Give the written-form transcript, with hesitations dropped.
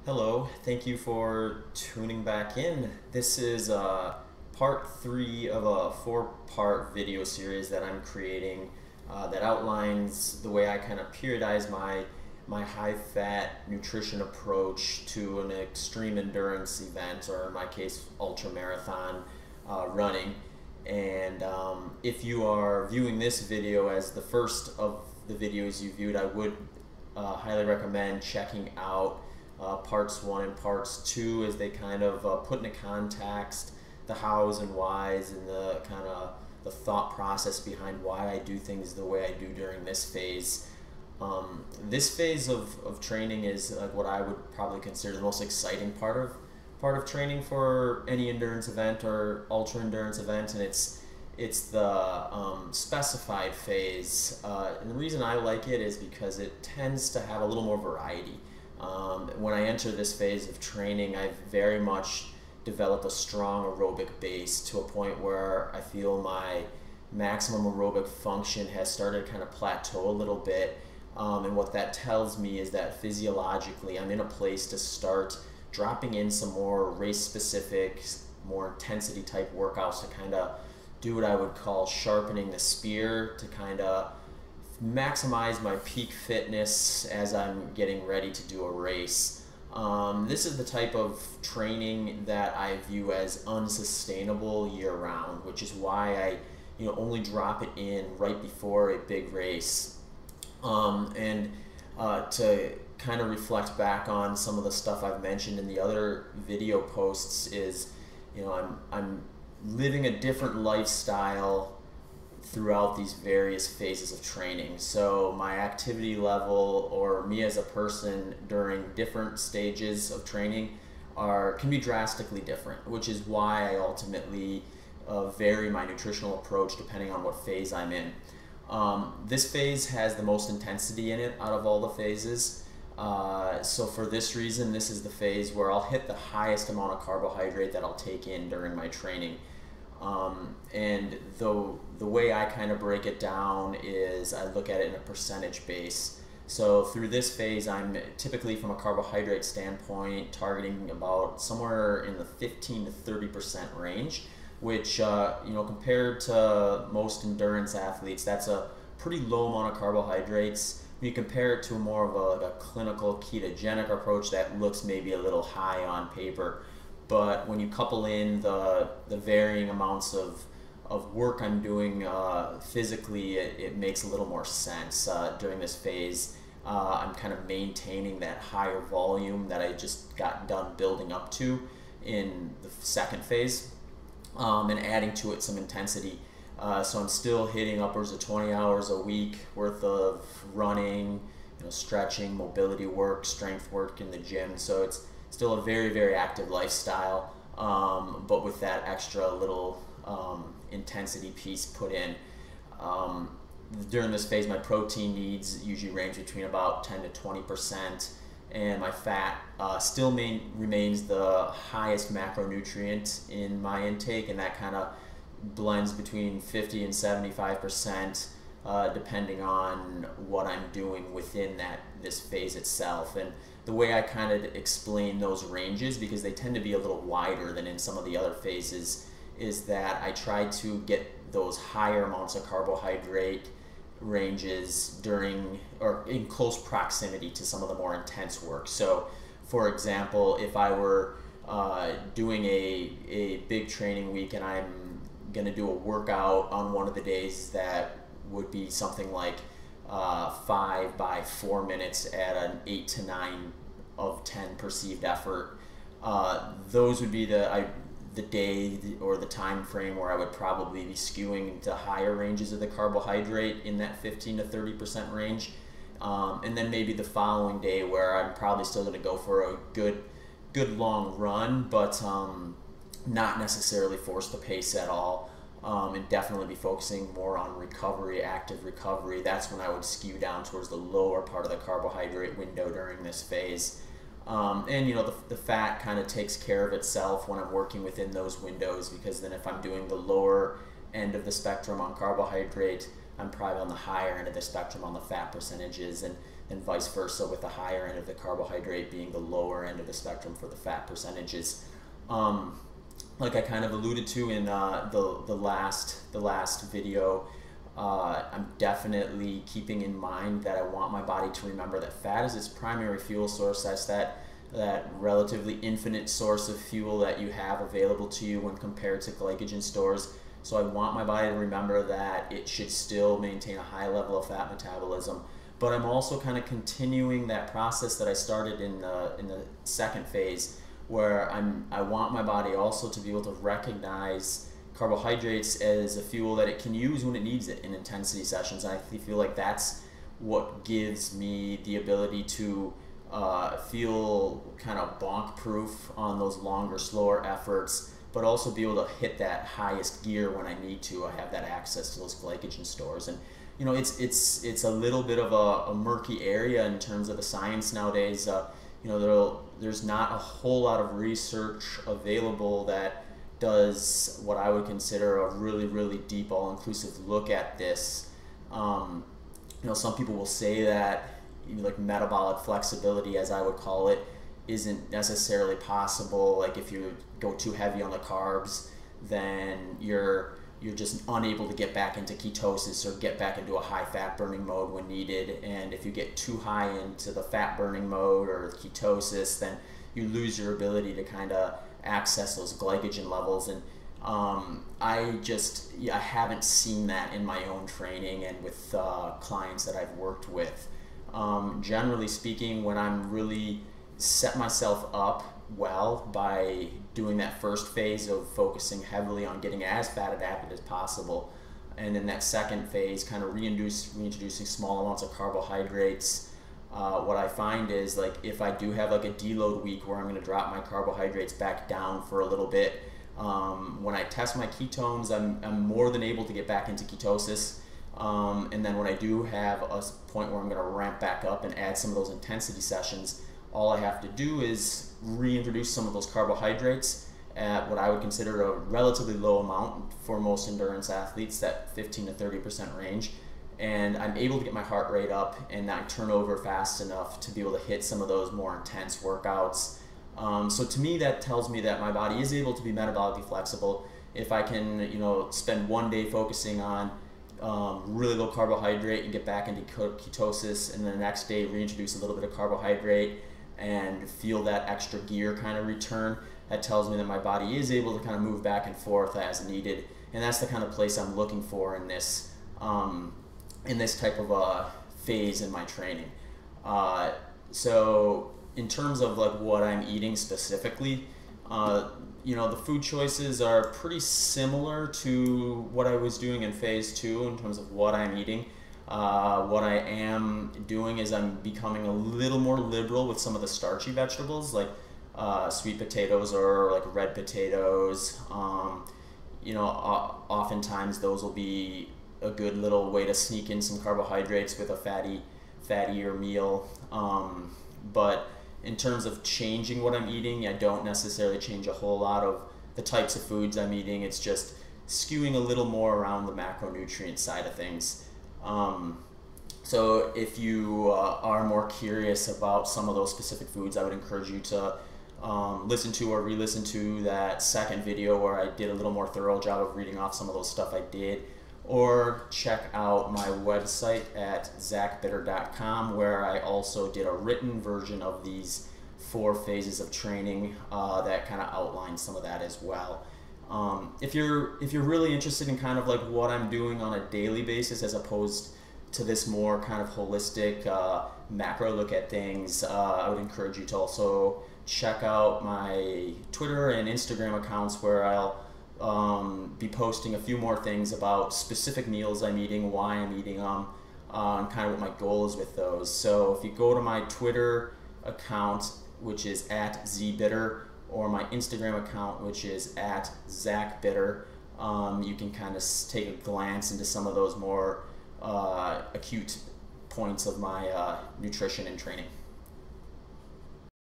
Hello, thank you for tuning back in. This is part 3 of a 4-part video series that I'm creating that outlines the way I kind of periodize my high-fat nutrition approach to an extreme endurance event, or in my case, ultramarathon running. And if you are viewing this video as the first of the videos you viewed, I would highly recommend checking out parts 1 and parts 2, as they kind of put into context the hows and whys and the kind of the thought process behind why I do things the way I do during this phase. This phase of training is what I would probably consider the most exciting part of training for any endurance event or ultra endurance event, and it's the specified phase. And the reason I like it is because it tends to have a little more variety. When I enter this phase of training, I've very much developed a strong aerobic base to a point where I feel my maximum aerobic function has started to kind of plateau a little bit. And what that tells me is that physiologically I'm in a place to start dropping in some more race-specific, more intensity type workouts to kind of do what I would call sharpening the spear, to kind of maximize my peak fitness as I'm getting ready to do a race. This is the type of training that I view as unsustainable year-round, which is why I only drop it in right before a big race. To kind of reflect back on some of the stuff I've mentioned in the other video posts is, I'm living a different lifestyle throughout these various phases of training. So my activity level, or me as a person during different stages of training, can be drastically different, which is why I ultimately vary my nutritional approach depending on what phase I'm in. This phase has the most intensity in it out of all the phases. So for this reason, this is the phase where I'll hit the highest amount of carbohydrate that I'll take in during my training. And the way I kind of break it down is I look at it in a percentage base. So through this phase, I'm typically, from a carbohydrate standpoint, targeting about somewhere in the 15 to 30% range, which compared to most endurance athletes, that's a pretty low amount of carbohydrates. When you compare it to more of a clinical ketogenic approach, that looks maybe a little high on paper. But when you couple in the varying amounts of work I'm doing physically, it makes a little more sense. During this phase, I'm kind of maintaining that higher volume that I just got done building up to in the second phase, and adding to it some intensity. So I'm still hitting upwards of 20 hours a week worth of running, stretching, mobility work, strength work in the gym. So it's still a very, very active lifestyle, but with that extra little intensity piece put in. During this phase, my protein needs usually range between about 10 to 20%, and my fat still remains the highest macronutrient in my intake, and that kind of blends between 50 and 75%, depending on what I'm doing within this phase itself. And the way I kind of explain those ranges, because they tend to be a little wider than in some of the other phases, is that I try to get those higher amounts of carbohydrate ranges during or in close proximity to some of the more intense work. So for example, if I were doing a big training week and I'm going to do a workout on one of the days that would be something like 5 by 4 minutes at an 8 to 9 of 10 perceived effort, those would be the day or the time frame where I would probably be skewing to higher ranges of the carbohydrate in that 15 to 30% range. And then maybe the following day where I'm probably still going to go for a good long run, but not necessarily force the pace at all. And definitely be focusing more on recovery, active recovery. That's when I would skew down towards the lower part of the carbohydrate window during this phase. And the fat kind of takes care of itself when I'm working within those windows, because then if I'm doing the lower end of the spectrum on carbohydrate, I'm probably on the higher end of the spectrum on the fat percentages. And and vice versa, with the higher end of the carbohydrate being the lower end of the spectrum for the fat percentages. Like I kind of alluded to in the last video, I'm definitely keeping in mind that I want my body to remember that fat is its primary fuel source. That's that relatively infinite source of fuel that you have available to you when compared to glycogen stores. So I want my body to remember that it should still maintain a high level of fat metabolism. But I'm also kind of continuing that process that I started in the second phase, where I want my body also to be able to recognize carbohydrates as a fuel that it can use when it needs it in intensity sessions. And I feel like that's what gives me the ability to feel kind of bonk proof on those longer, slower efforts, but also be able to hit that highest gear when I need to. I have that access to those glycogen stores. And you know, it's a little bit of a murky area in terms of the science nowadays. You know, there's not a whole lot of research available that does what I would consider a really, really deep, all-inclusive look at this. You know, some people will say that, you know, like metabolic flexibility, as I would call it, isn't necessarily possible. Like if you go too heavy on the carbs, then you're just unable to get back into ketosis or get back into a high fat burning mode when needed. And if you get too high into the fat burning mode or ketosis, then you lose your ability to kind of access those glycogen levels. And I haven't seen that in my own training and with clients that I've worked with. Generally speaking, when I'm really set myself up well by doing that first phase of focusing heavily on getting as fat adapted as possible, and in that second phase kind of reintroducing small amounts of carbohydrates, what I find is, like, if I do have like a deload week where I'm going to drop my carbohydrates back down for a little bit, when I test my ketones, I'm more than able to get back into ketosis. And then when I do have a point where I'm going to ramp back up and add some of those intensity sessions, all I have to do is reintroduce some of those carbohydrates at what I would consider a relatively low amount for most endurance athletes, that 15 to 30% range. And I'm able to get my heart rate up and not turn over fast enough to be able to hit some of those more intense workouts. So to me, that tells me that my body is able to be metabolically flexible. If I can, you know, spend one day focusing on really low carbohydrate and get back into ketosis, and then the next day reintroduce a little bit of carbohydrate and feel that extra gear kind of return, that tells me that my body is able to kind of move back and forth as needed. And that's the kind of place I'm looking for in this type of a phase in my training. So in terms of like what I'm eating specifically, you know, the food choices are pretty similar to what I was doing in phase 2 in terms of what I'm eating. What I am doing is I'm becoming a little more liberal with some of the starchy vegetables, like sweet potatoes or like red potatoes. You know, oftentimes those will be a good little way to sneak in some carbohydrates with a fattier meal. But in terms of changing what I'm eating, I don't necessarily change a whole lot of the types of foods I'm eating. It's just skewing a little more around the macronutrient side of things. So if you are more curious about some of those specific foods, I would encourage you to listen to or re-listen to that second video where I did a little more thorough job of reading off some of those stuff I did, or check out my website at zachbitter.com, where I also did a written version of these 4 phases of training that kind of outlines some of that as well. If you're really interested in kind of like what I'm doing on a daily basis as opposed to this more kind of holistic macro look at things, I would encourage you to also check out my Twitter and Instagram accounts, where I'll be posting a few more things about specific meals I'm eating, why I'm eating them, and kind of what my goal is with those. So if you go to my Twitter account, which is at @zbitter, or my Instagram account, which is at @zachbitter, you can kind of take a glance into some of those more acute points of my nutrition and training.